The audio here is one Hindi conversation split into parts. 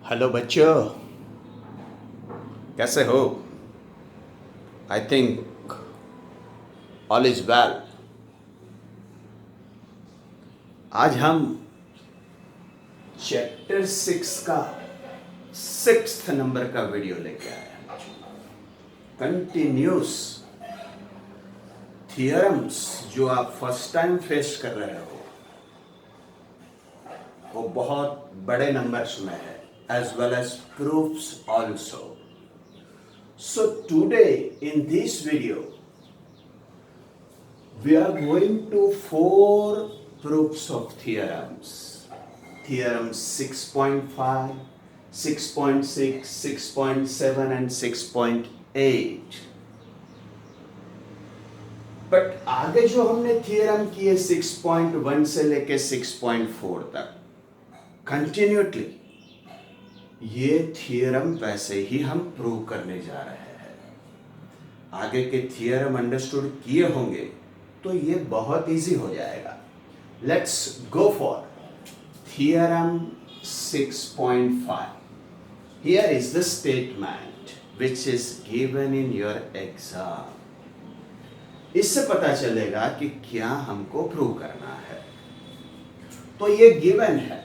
हेलो बच्चों, कैसे हो? I think all is well. आज हम चैप्टर 6 का 6th नंबर का वीडियो लेके आए हैं। कंटिन्यूस थियरम्स जो आप फर्स्ट टाइम फेस कर रहे हो वो बहुत बड़े नंबर्स में है, as well as proofs also. So today in this video we are going to 4 proofs of theorems. Theorem 6.5, 6.6, 6.7 and 6.8. But आगे जो हमने थियरम किए 6.1 से लेके 6.4 तक कंटिन्यूटली ये थियरम वैसे ही हम प्रूव करने जा रहे हैं। आगे के थियरम अंडरस्टूड किए होंगे तो ये बहुत इजी हो जाएगा। Let's go for theorem 6.5. Here is the statement which is given in your exam. इससे पता चलेगा कि क्या हमको प्रूव करना है। तो ये गिवन है,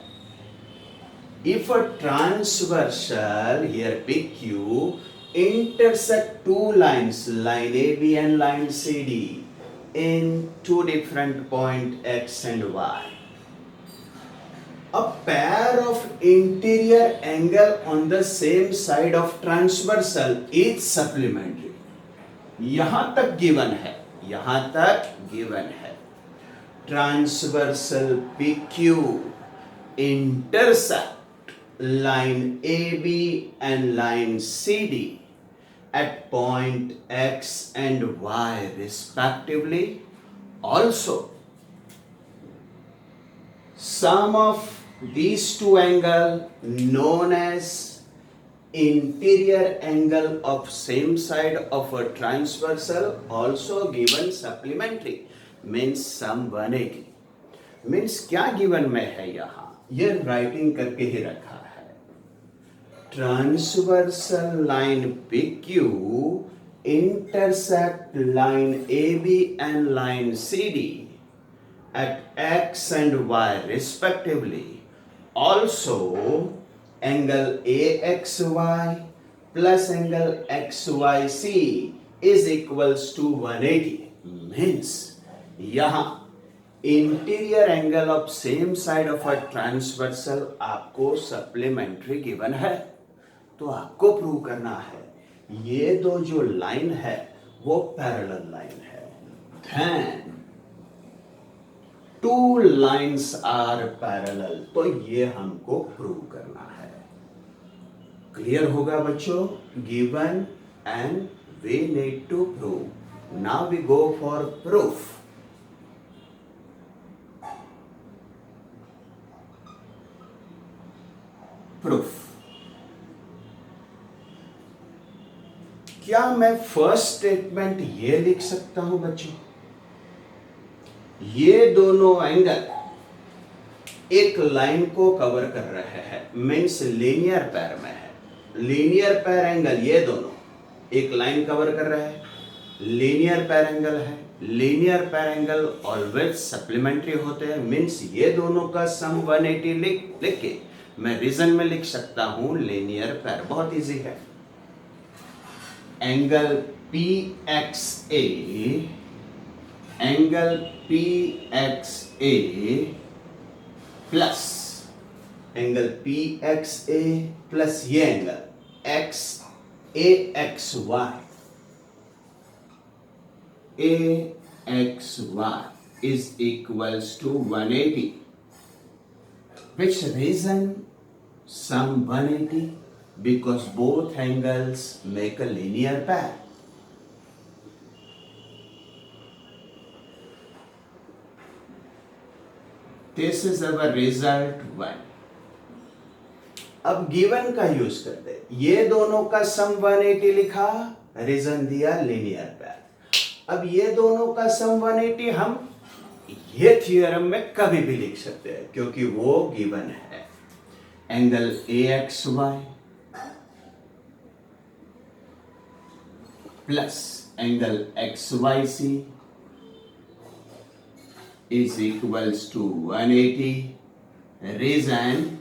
if a transversal, here PQ, intersect two lines, line AB and line CD, in two different point X and Y, a pair of interior angle on the same side of transversal is supplementary. यहां तक गिवन है, यहां तक गिवन है। Transversal PQ intersect line AB and line CD at point X and Y respectively. Also, sum of these two angles known as interior angle of same side of a transversal also given supplementary, means sum 180. means क्या given में है यहाँ, ये राइटिंग करके ही रखा है। Transversal line PQ intersect line AB and line CD at X and Y respectively. Also, angle AXY plus angle XYC is equals to 180. Means यहाँ interior angle of same side of a transversal आपको सप्लीमेंट्री गिवन है, तो आपको प्रूव करना है ये दो जो लाइन है वो पैरेलल लाइन है। Then two lines are parallel, तो ये हमको प्रूव करना है। क्लियर होगा बच्चों? Given and we need to prove. Now we go for proof. Proof क्या मैं फर्स्ट स्टेटमेंट ये लिख सकता हूं बच्चों, ये दोनों एंगल एक लाइन को कवर कर रहे हैं, मीन्स लीनियर पैर में है। लीनियर पैर एंगल ये दोनों एक लाइन कवर कर रहे हैं, लीनियर पैर एंगल है। लीनियर पैर एंगल ऑलवेज सप्लीमेंट्री होते हैं, मीन्स ये दोनों का सम 180 लिख के मैं रीजन में लिख सकता हूं लीनियर पैर। बहुत इजी है। Angle PXA, angle PXA plus angle PXA plus ये angle AXY is equals to 180. Which reason sum 180? Because both angles make a linear pair. This is our result 1. अब गिवन का यूज करते हैं। ये दोनों का सम 180 लिखा, रीजन दिया लीनियर पैर। अब ये दोनों का सम 180 हम ये थियरम में कभी भी लिख सकते हैं क्योंकि वो गिवन है। Angle AXY plus angle XYC is equals to 180. Reason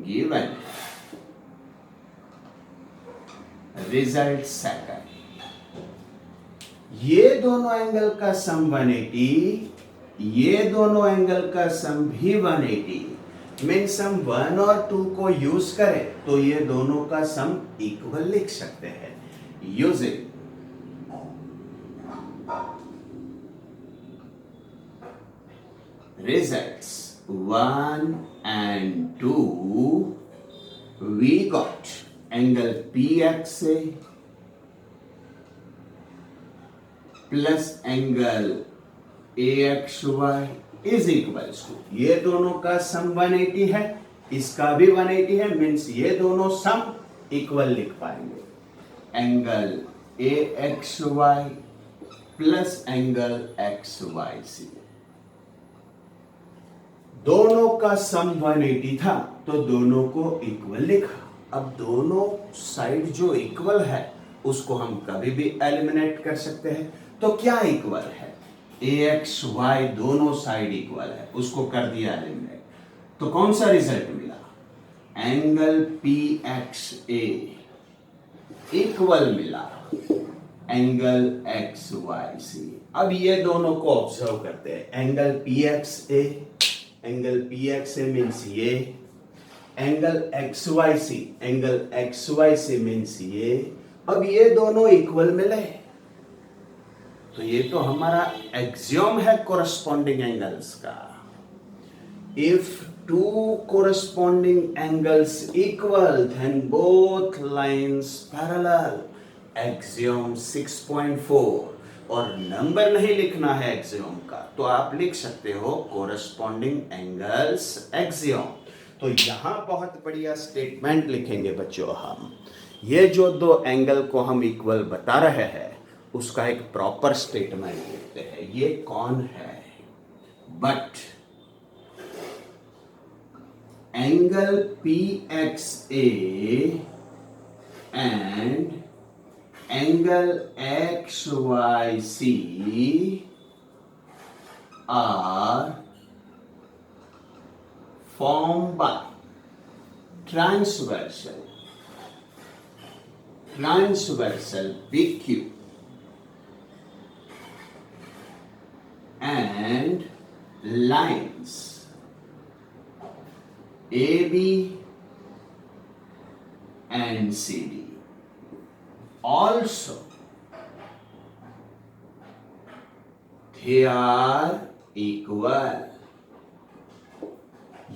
given. Result second. ये दोनों एंगल का सम 180, ये दोनों एंगल का सम भी 180, मीन्स हम 1 और 2 को यूज करें तो ये दोनों का सम इक्वल लिख सकते हैं using results 1 and 2. We got angle PXA plus angle AXY is equals to, ये दोनों का सम 180 है, इसका भी 180 है, मीन्स ये दोनों सम इक्वल लिख पाएंगे. Angle AXY plus angle XYC, दोनों का सम 180 था तो दोनों को इक्वल लिखा. अब दोनों साइड जो इक्वल है उसको हम कभी भी एलिमिनेट कर सकते हैं. तो क्या इक्वल है? AXY दोनों साइड इक्वल है, उसको कर दिया एलिमिनेट. तो कौन सा रिजल्ट मिला? एंगल PXA इक्वल मिला एंगल XYC. अब ये दोनों को ऑब्जर्व करते हैं. एंगल PXA मीन्स ये, एंगल XYC मीन्स ये. अब ये दोनों इक्वल मिले तो ये तो हमारा एक्सियोम है कोरस्पॉन्डिंग एंगल्स का. If two corresponding angles equal then both lines parallel. Axiom 6.4. और नंबर नहीं लिखना है एक्सियोम का तो आप लिख सकते हो कोरस्पॉन्डिंग एंगल्स एक्सियोम. तो यहां बहुत बढ़िया स्टेटमेंट लिखेंगे बच्चों हम. ये जो दो एंगल को हम इक्वल बता रहे हैं उसका एक प्रॉपर स्टेटमेंट लिखते हैं. ये कौन है? But angle PXA and angle XYC are formed by transversal PQ and lines AB and CD. Also, they are equal.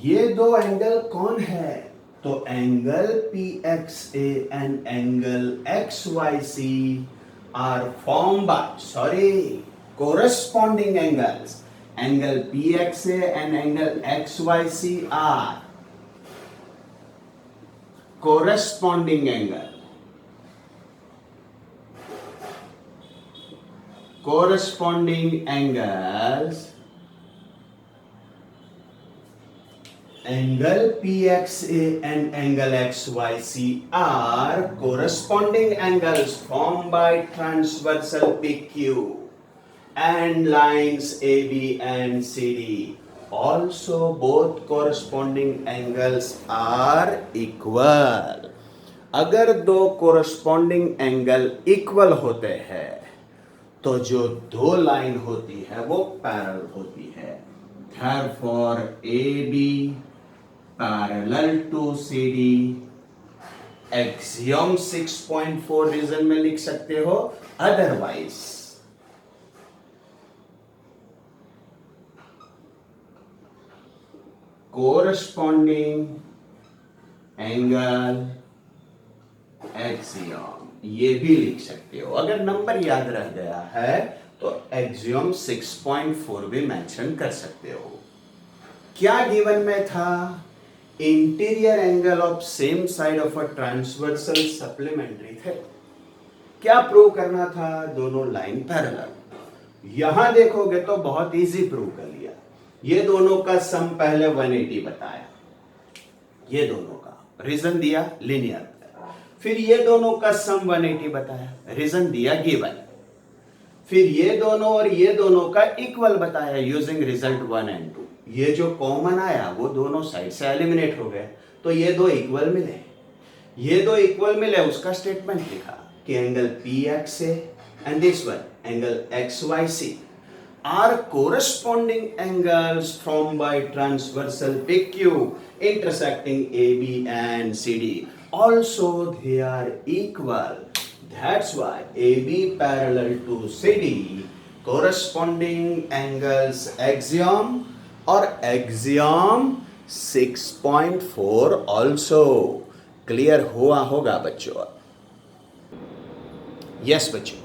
ये दो एंगल कौन है? तो angle PXA and angle XYC are formed by, corresponding angles. Angle PXA and angle XYC are corresponding angle. Corresponding angles, angle PXA and angle XYC are corresponding angles formed by transversal PQ and lines AB and CD. Also both corresponding angles are equal. अगर दो corresponding angle equal होते हैं तो जो दो लाइन होती है वो पैरेलल होती है. Therefore AB parallel to CD. Axiom 6.4 reason में लिख सकते हो. अदरवाइज कोरस्पॉन्डिंग एंगल एक्सियम ये भी लिख सकते हो. अगर नंबर याद रह गया है तो एक्सियम 6.4 भी मेंशन कर सकते हो. क्या गिवन में था? Interior angle of same side of a transversal supplementary थे. क्या प्रूव करना था? दोनों लाइन पैरेलल. यहां देखोगे तो बहुत इजी प्रूव कर लिया. ये दोनों का सम पहले 180 बताया. ये दोनों का रीजन दिया लीनियर, फिर ये दोनों का सम 180 बताया, रीजन दिया गिवन, फिर ये दोनों और ये दोनों का इक्वल बताया यूजिंग रिजल्ट 1 एंड 2। ये जो कॉमन आया वो दोनों साइड से एलिमिनेट हो गए, तो ये दो इक्वल मिले, ये दो इक्वल मिले, उसका स्टेटमेंट लिखा कि angle PXA and this one angle XYC are corresponding angles formed by transversal PQ intersecting AB and CD. Also they are equal. That's why AB parallel to CD corresponding angles axiom or axiom 6.4 also. Clear हुआ होगा बच्चों? यस बच्चों।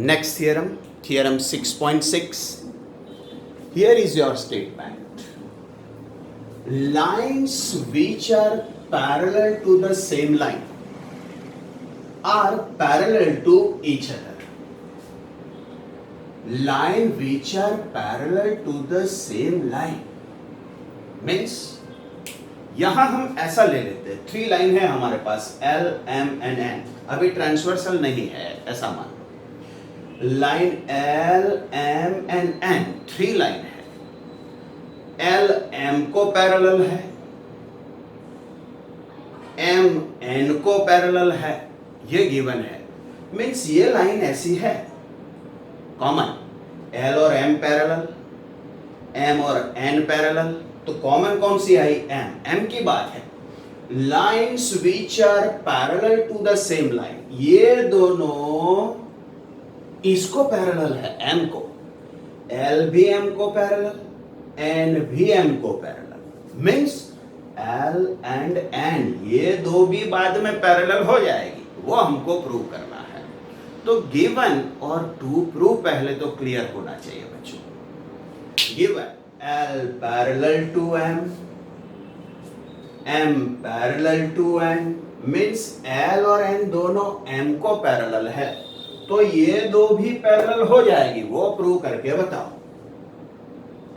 Next theorem, theorem 6.6। Here is your statement. Lines which are parallel to the same line are parallel to each other. Line which are parallel to the same line means यहां हम ऐसा ले लेते हैं, 3 लाइन है हमारे पास L, M and N, अभी ट्रांसवर्सल नहीं है ऐसा मान लो। Line L, M and N 3 line है, L M को पैरेलल है, M N को पैरेलल है, ये गिवन है। मीन्स ये लाइन ऐसी है कॉमन, L और M पैरेलल, M और N पैरेलल, तो कॉमन कौन सी आई? M की बात है। Lines which are parallel to the same line, ये दोनों इसको पैरेलल है, M को, L भी M को पैरेलल, N भी M को parallel, means L and N ये दो भी बाद में पैरेलल हो जाएगी, वो हमको प्रूव करना है। तो गिवन और टू प्रूव पहले तो क्लियर होना चाहिए बच्चों। Given L parallel to M, M parallel to N, means L और N दोनों M को पैरेलल है, तो ये दो भी पैरेलल हो जाएगी, वो प्रूव करके बताओ।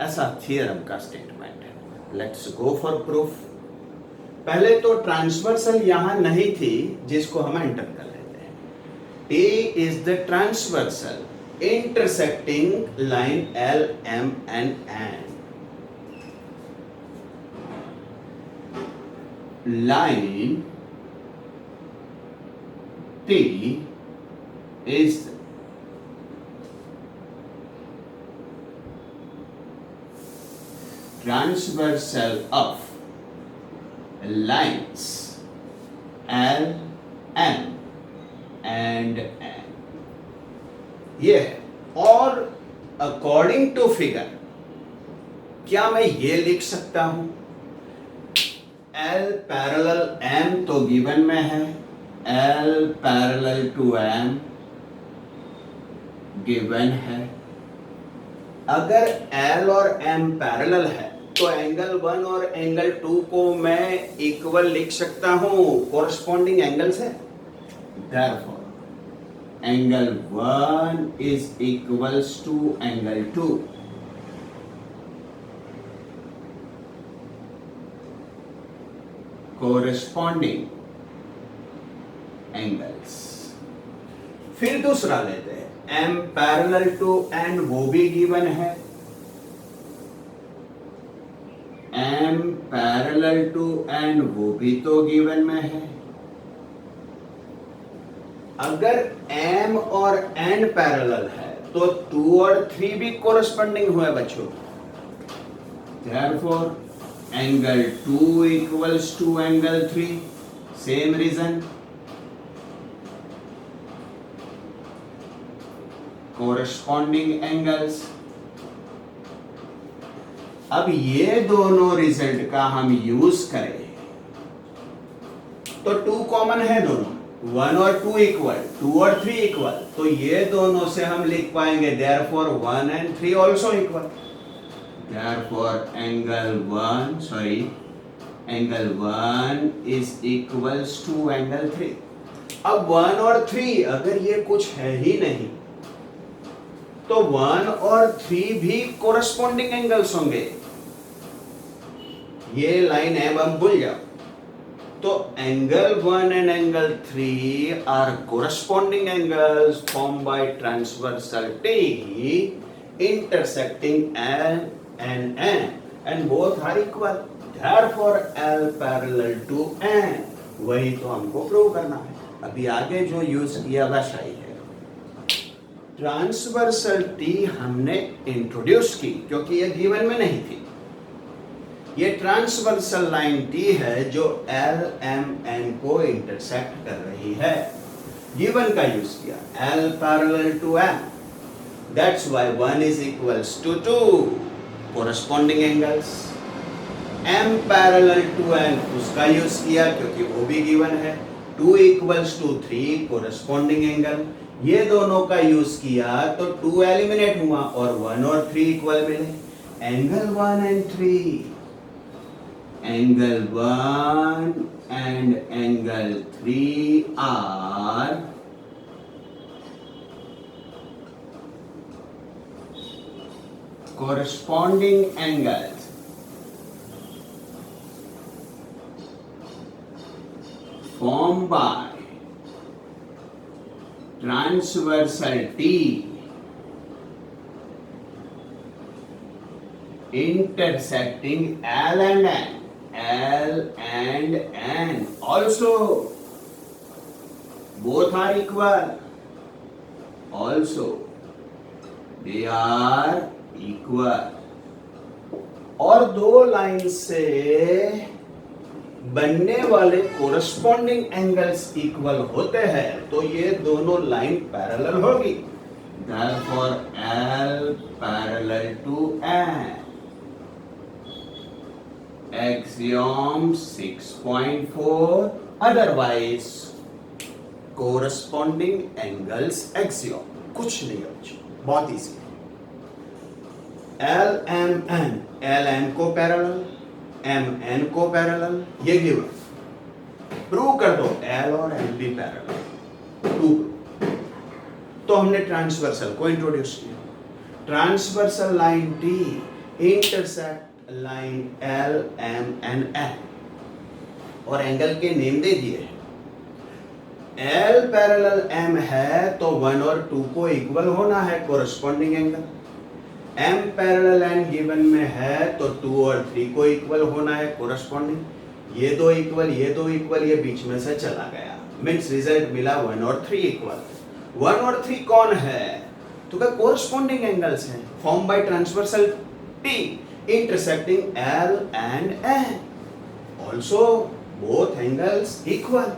ऐसा थियरम का स्टेटमेंट है। Let's go for proof. पहले तो ट्रांसवर्सल यहां नहीं थी, जिसको हम एंटर कर लेते हैं। T is the transversal intersecting line L, M and N. Line T is transversal of lines L, M and N. ये है। और अकॉर्डिंग टू फिगर क्या मैं ये लिख सकता हूं? L पैरेलल M तो गिवन में है, L parallel to M given है। अगर L और M पैरेलल है तो एंगल 1 और एंगल 2 को मैं इक्वल लिख सकता हूं, कोरस्पॉन्डिंग एंगल्स है। Therefore, angle 1 is equals to angle 2। Corresponding angles. फिर दूसरा लेते हैं, M पैरेलल टू N, वो भी गिवन है। M पैरेलल टू N वो भी तो गिवन में है। अगर M और N पैरेलल है तो 2 और 3 भी कोरस्पॉन्डिंग हुए बच्चों। Therefore, angle 2 equals to angle 3, same reason. Corresponding angles. अब ये दोनों रिजल्ट का हम यूज करें तो 2 कॉमन है दोनों, 1 और 2 इक्वल, 2 और 3 इक्वल, तो ये दोनों से हम लिख पाएंगे therefore 1 and 3 also equal। Therefore angle 1 is equals to angle 3। अब 1 और 3 अगर ये कुछ है ही नहीं तो 1 और 3 भी कोरस्पॉन्डिंग एंगल्स होंगे। ये लाइन एम हम भूल जाओ, तो angle 1 and angle 3 are corresponding angles formed by transversal T intersecting L and N and both are equal. Therefore L parallel to N. वही तो हमको प्रूव करना है। अभी आगे जो यूज किया वैसा ही है। ट्रांसवर्सल टी हमने इंट्रोड्यूस की क्योंकि ये गिवन में नहीं थी। ये ट्रांसवर्सल लाइन टी है जो एल एम एन को इंटरसेक्ट कर रही है। गिवन का यूज किया, L parallel to M, that's why 1 is equals to 2 corresponding angles. M parallel to N उसका यूज किया क्योंकि वो भी गिवन है। 2 इक्वल्स टू 3 कोरस्पॉन्डिंग एंगल, ये दोनों का यूज किया तो 2 एलिमिनेट हुआ और 1 और 3 इक्वल मिले। Angle 1 and 3, angle 1 and angle 3 are corresponding angles formed by transversal T intersecting L and N. L and N also both are equal. Also they are equal. और दो लाइन से बनने वाले कोरस्पॉन्डिंग एंगल्स इक्वल होते हैं तो ये दोनों लाइन पैरेलल होगी। Therefore L parallel to N. Axiom 6.4, otherwise corresponding angles axiom। कुछ नहीं है बच्चों, बहुत इजी है। L M N, L M को पैरेलल, M N को पैरेलल, ये गिवन। प्रूव कर दो L और M भी पैरेलल। तो हमने ट्रांसवर्सल को इंट्रोड्यूस किया। Transversal line T intersect line L M and N और एंगल के नेम दे दिए। L पैरेलल M है तो 1 और 2 को इक्वल होना है corresponding angle. M parallel N given में है तो 2 और 3 को इक्वल होना है कोरस्पॉन्डिंग। ये दो इक्वल, ये दो इक्वल, ये बीच में से चला गया, मीन्स रिजल्ट मिला 1 और 3 इक्वल। 1 और 3 कौन है? तो क्या कोरस्पॉन्डिंग एंगल्स हैं form by transversal T intersecting L and N. Also both angles equal.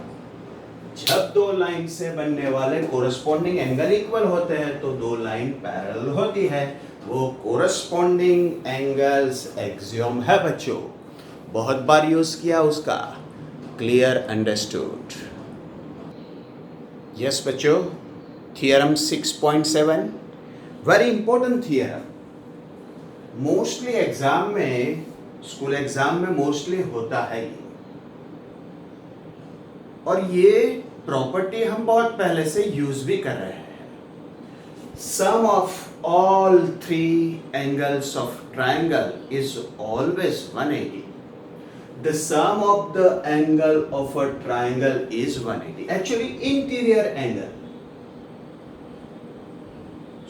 जब दो लाइन से बनने वाले कोरस्पॉन्डिंग एंगल इक्वल होते हैं तो दो लाइन पैरेलल होती है, वो कोरस्पॉन्डिंग एंगल्स एक्सियोम है बच्चों। बहुत बार यूज किया उसका। Clear, understood? यस बच्चों, theorem 6.7 very important theorem. Mostly exam में, स्कूल एग्जाम में मोस्टली होता है ये, और ये प्रॉपर्टी हम बहुत पहले से यूज भी कर रहे हैं। Sum of all 3 angles of triangle is always 180। The sum of the angle of a triangle is 180, actually interior angle.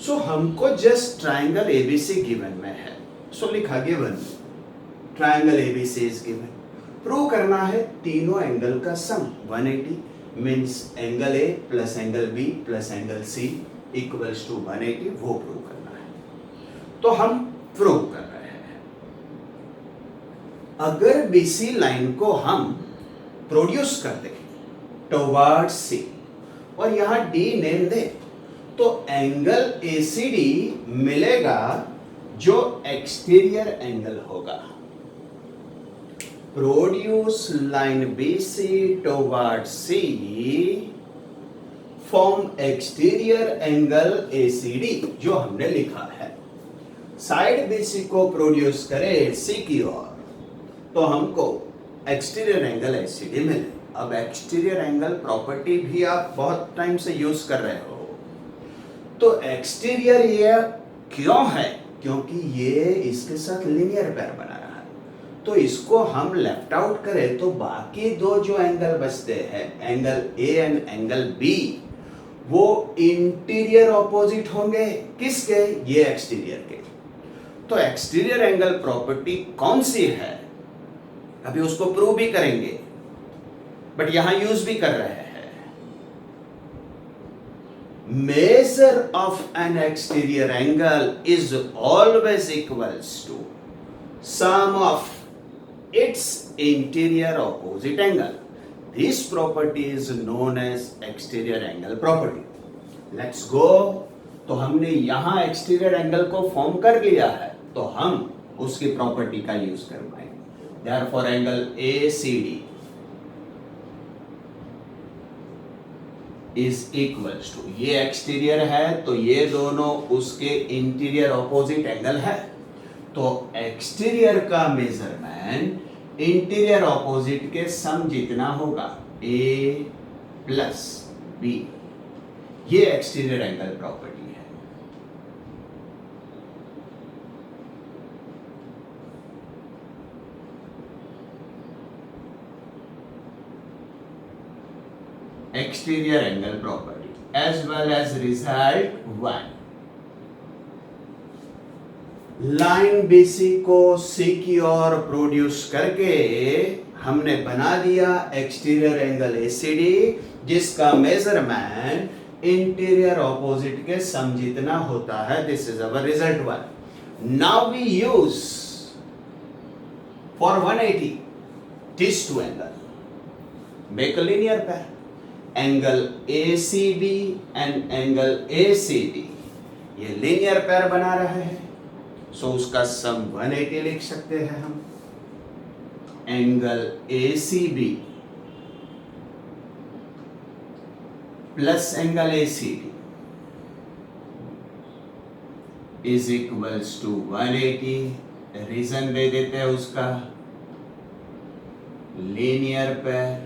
So हमको जस्ट ट्रायंगल एबीसी गिवन में है, सो लिखा given, triangle ABC is given. Prove करना है तीनों एंगल का sum 180, means angle A plus angle B plus angle C equals to 180, वो प्रूव करना है। तो हम प्रूव कर रहे हैं। अगर बीसी लाइन को हम प्रोड्यूस कर दें टुवर्ड्स सी और यहां डी नेम दे तो एंगल एसीडी मिलेगा जो एक्सटीरियर एंगल होगा। Produce line BC towards C, form exterior angle ACD जो हमने लिखा है। साइड BC को प्रोड्यूस करे C की ओर तो हमको एक्सटीरियर एंगल ACD मिले। अब एक्सटीरियर एंगल प्रॉपर्टी भी आप बहुत टाइम से यूज कर रहे हो। तो एक्सटीरियर ये क्यों है? क्योंकि ये इसके साथ लीनियर पेयर बना रहा है। तो इसको हम लेफ्ट आउट करें तो बाकी दो जो एंगल बचते हैं, angle A and angle B, वो इंटीरियर ऑपोजिट होंगे किसके? ये एक्सटीरियर के। तो एक्सटीरियर एंगल प्रॉपर्टी कौन सी है, अभी उसको प्रूव भी करेंगे, बट यहां यूज भी कर रहे हैं। Measure of an exterior angle is always equals to sum of its interior opposite angle. This property is known as exterior angle property. Let's go. तो हमने यहां एक्सटीरियर एंगल को फॉर्म कर लिया है, तो हम उसकी प्रॉपर्टी का यूज करवाएंगे। Therefore angle ACD is equals to, ये एक्सटीरियर है तो ये दोनों उसके इंटीरियर ऑपोजिट एंगल है, तो एक्सटीरियर का मेजरमेंट इंटीरियर ऑपोजिट के सम जितना होगा, ए प्लस बी, ये एक्सटीरियर एंगल प्रॉपर्टी है। Exterior angle property as well as result 1. Line BC को C की ओर प्रोड्यूस करके हमने बना दिया एक्सटीरियर एंगल ACD, जिसका मेजरमेंट इंटीरियर ऑपोजिट के सम जितना होता है। This is our result 1. Now we use for 180 these two angle, make a linear pair. Angle ACB and angle ACD ये लीनियर पेयर बना रहे हैं, सो उसका सम 180 लिख सकते हैं हम। Angle ACB plus angle ACD is equals to 180। Reason दे देते हैं उसका, लीनियर पेयर,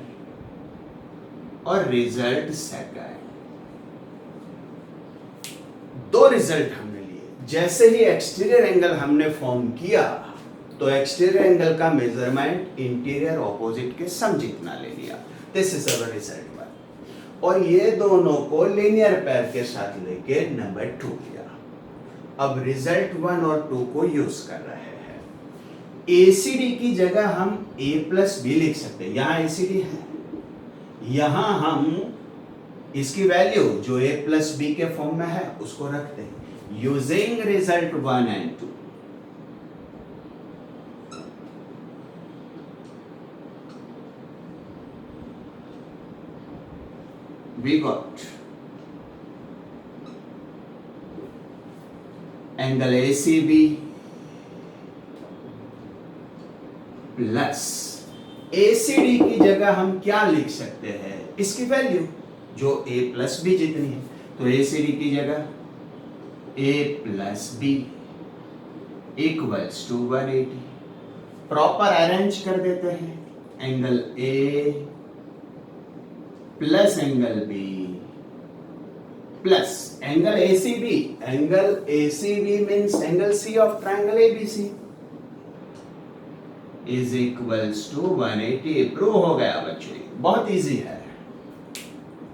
और रिजल्ट सेकंड। दो रिजल्ट हमने लिए। जैसे ही एक्सटीरियर एंगल हमने फॉर्म किया तो एक्सटीरियर एंगल का मेजरमेंट इंटीरियर ऑपोजिट के सम जितना ले लिया। This is our result 1। और ये दोनों को लीनियर पेयर के साथ लेके नंबर 2 लिया। अब रिजल्ट 1 और 2 को यूज कर रहे हैं। ACD की जगह हम A प्लस बी लिख सकते हैं। यहाँ ACD है, यहां हम इसकी वैल्यू जो A प्लस बी के फॉर्म में है उसको रखते हैं using result 1 and 2। we got angle ACB plus ACD की जगह हम क्या लिख सकते हैं, इसकी वैल्यू जो A प्लस बी जितनी है, तो ACD की जगह A plus B equals to 180। Proper arrange कर देते हैं, angle A plus angle B plus angle ACB। Angle ACB means angle C of triangle ABC is equals to 180। Prove हो गया बच्चों, बहुत इजी है,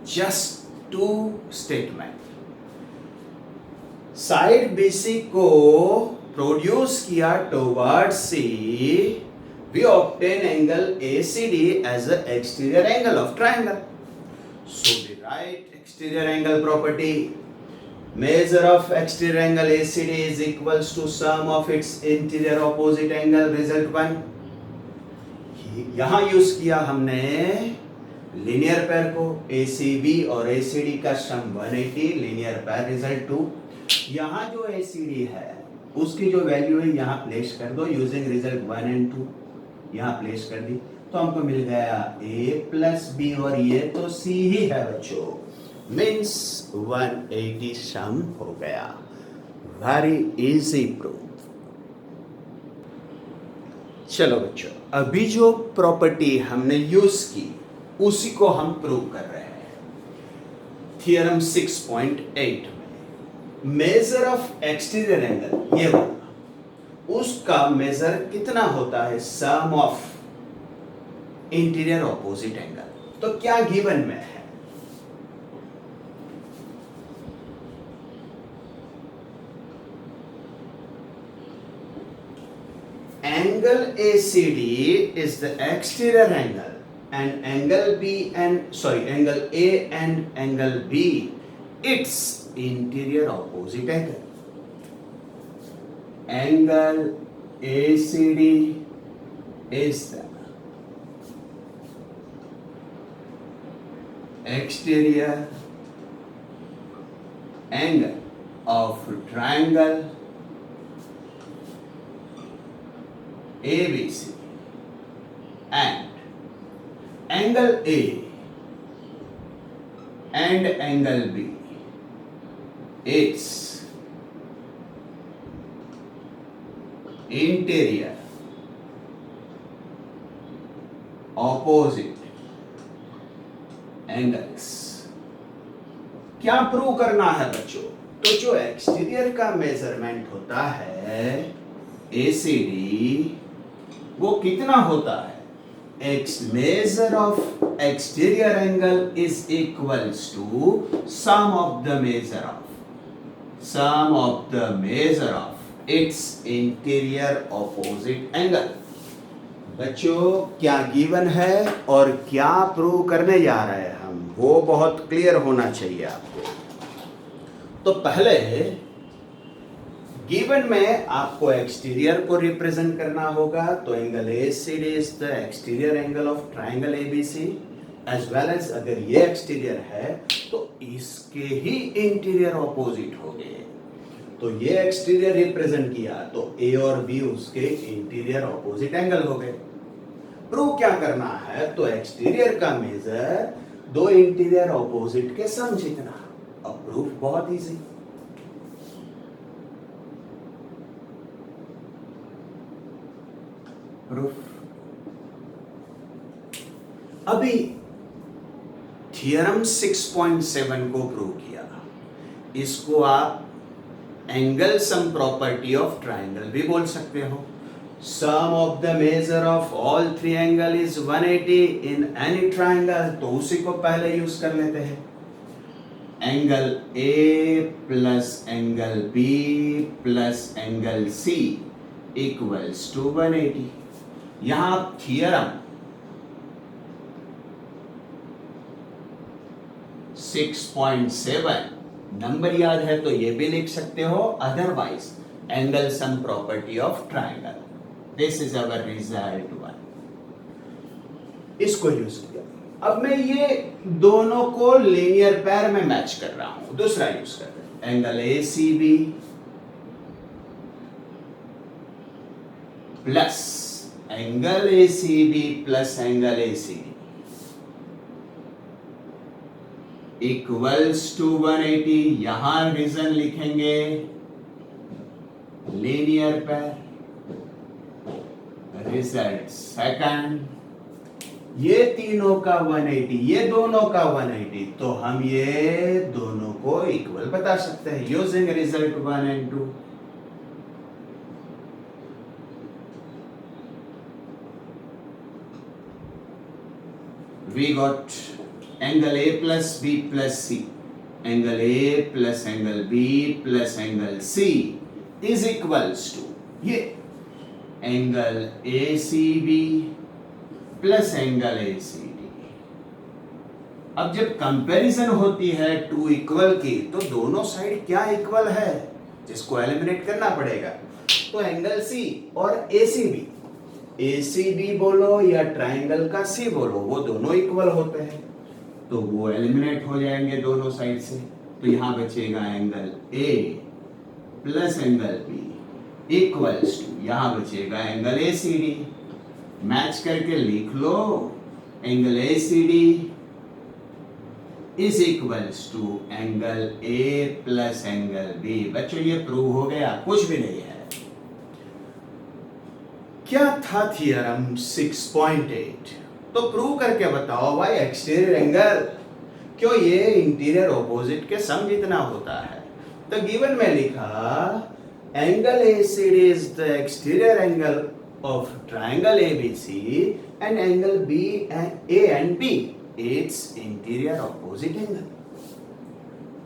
जस्ट 2 स्टेटमेंट। साइड BC को प्रोड्यूस किया towards C, we obtain angle ACD as a exterior angle of triangle. So we write exterior angle property, measure of exterior angle ACD is equals to sum of its interior opposite angle, result 1। यहां यूज किया हमने लीनियर पेयर को, ACB और ACD का सम 180, लीनियर पेयर, रिजल्ट 2। यहां जो ACD है उसकी जो वैल्यू है यहां प्लेस कर दो यूजिंग रिजल्ट 1 एंड 2। यहां प्लेस कर दी तो हमको मिल गया A प्लस बी, और ये तो C ही है बच्चों, मीन्स 180 सम हो गया। Very easy proof. चलो बच्चों, अभी जो प्रॉपर्टी हमने यूज की उसी को हम प्रूव कर रहे हैं। थियरम 6.8 में मेजर ऑफ एक्सटीरियर एंगल ये वाला, उसका मेजर कितना होता है, सम ऑफ इंटीरियर ऑपोजिट एंगल। तो क्या गिवन में है, angle ACD is the exterior angle and angle angle A and angle B its interior opposite angle. Angle ACD is the exterior angle of triangle ABC and angle A and angle B its interior opposite angles। क्या प्रूव करना है बच्चों, तो जो एक्सटीरियर का मेजरमेंट होता है ACD वो कितना होता है, measure of exterior angle is equals to sum of the measure of its interior opposite angle। बच्चों क्या गिवन है और क्या प्रूव करने जा रहे हैं हम, वो बहुत क्लियर होना चाहिए आपको। तो पहले गिवन में आपको एक्सटीरियर को रिप्रेजेंट करना होगा, तो angle ACD is the exterior angle of triangle ABC as well as अगर ये एक्सटीरियर है तो इसके ही इंटीरियर ऑपोजिट हो गए। तो ये एक्सटीरियर रिप्रेजेंट किया तो A और B उसके इंटीरियर ऑपोजिट एंगल हो गए। प्रूव क्या करना है, तो एक्सटीरियर का मेजर दो इंटीरियर ऑपोजिट के सम जितना। अब प्रूफ बहुत इजी, प्रूफ अभी थियरम 6.7 को प्रूव किया, इसको आप angle sum property of triangle भी बोल सकते हो। Sum of the measure of all three angle is 180 in any triangle, तो उसी को पहले यूज कर लेते हैं। Angle A plus angle B plus angle C equals to 180। यहां थियरम 6.7 नंबर याद है तो ये भी लिख सकते हो, otherwise angle sum property of triangle, this is our result 1। इसको यूज किया। अब मैं ये दोनों को लीनियर पेयर में मैच कर रहा हूं, दूसरा यूज कर रहे हैं। Angle ACB plus angle ACB plus angle ACD equals to 180। यहां रीजन लिखेंगे लीनियर पेयर, रिजल्ट सेकंड। ये तीनों का 180, ये दोनों का 180, तो हम ये दोनों को इक्वल बता सकते हैं using result 1 and 2। We got angle A plus B plus C, angle A plus angle B plus angle C is equals to ये angle ACB plus angle ACD। अब जब कंपैरिजन होती है टू इक्वल की, तो दोनों साइड क्या इक्वल है जिसको एलिमिनेट करना पड़ेगा, तो एंगल C और ACB, ACB बोलो या ट्राइंगल का C बोलो, वो दोनों इक्वल होते हैं, तो वो एलिमिनेट हो जाएंगे दोनों साइड से। तो यहां बचेगा angle A plus angle B equals to, यहां बचेगा एंगल ACD। मैच करके लिख लो, angle ACD is equals to angle A plus angle B। बच्चों ये प्रूव हो गया, कुछ भी नहीं है। क्या था थियरम 6.8, तो प्रूव करके बताओ भाई एक्सटीरियर एंगल क्यों ये इंटीरियर ऑपोजिट के सम जितना होता है। तो गिवन में लिखा angle ACD is the exterior angle of triangle ABC and angle A and B its interior opposite angle.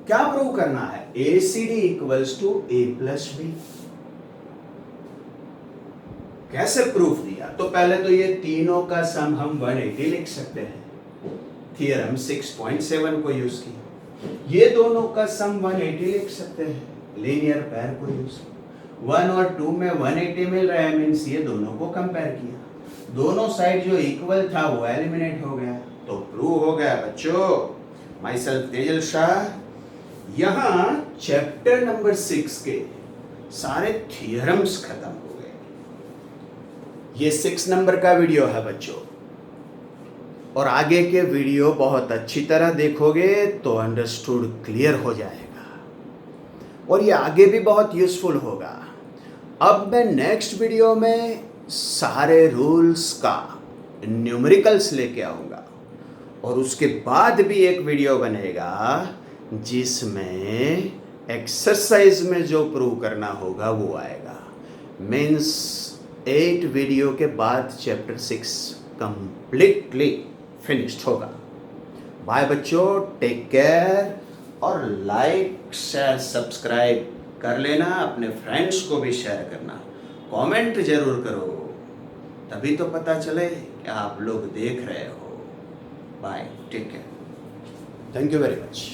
क्या प्रूव करना है? ACD equals to A plus B. कैसे प्रूफ दिया? तो पहले तो ये तीनों का सम हम 180 लिख सकते हैं, थियरम 6.7 को यूज किया. ये दोनों का सम 180 लिख सकते हैं, लीनियर पेयर को यूज किया. 1 और 2 में 180 मिल रहा है, मीन्स ये दोनों को कंपेयर किया, दोनों साइड जो इक्वल था वो एलिमिनेट हो गया, तो प्रूव हो गया बच्चों. My self Tejal Shah. यहाँ चैप्टर नंबर 6 के सारे थियरम्स खत्म हो गए. ये 6 नंबर का वीडियो है बच्चों, और आगे के वीडियो बहुत अच्छी तरह देखोगे तो अंडरस्टूड क्लियर हो जाएगा, और ये आगे भी बहुत यूजफुल होगा. अब मैं नेक्स्ट वीडियो में सारे रूल्स का न्यूमेरिकल्स लेके आऊँगा, और उसके बाद भी एक वीडियो बनेगा जिसमें एक्सरसाइज में जो प्रूव करना होगा वो आएगा. मीन्स 8 वीडियो के बाद चैप्टर 6 कंप्लीटली फिनिश्ड होगा. बाय बच्चों, टेक केयर, और लाइक शेयर सब्सक्राइब कर लेना, अपने फ्रेंड्स को भी शेयर करना, कमेंट जरूर करो, तभी तो पता चले कि आप लोग देख रहे हो. Bye, take care, thank you very much.